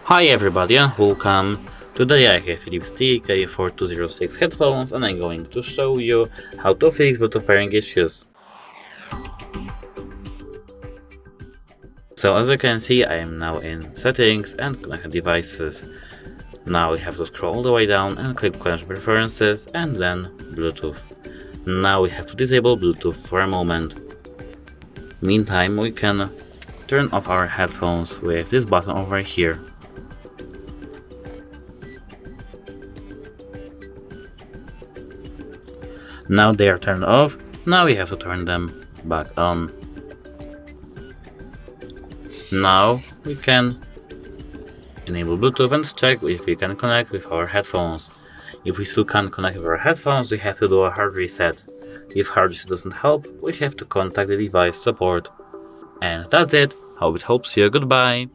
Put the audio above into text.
Hi everybody and welcome. Today I have Philips TK4206 headphones and I'm going to show you how to fix Bluetooth pairing issues. So as you can see, I am now in settings and connected devices. Now we have to scroll all the way down and click connection preferences and then Bluetooth. Now we have to disable Bluetooth for a moment. Meantime, we can turn off our headphones with this button over here. Now they are turned off, now we have to turn them back on. Now we can enable Bluetooth and check if we can connect with our headphones. If we still can't connect with our headphones, we have to do a hard reset. If hard reset doesn't help, we have to contact the device support. And that's it. Hope it helps you. Goodbye.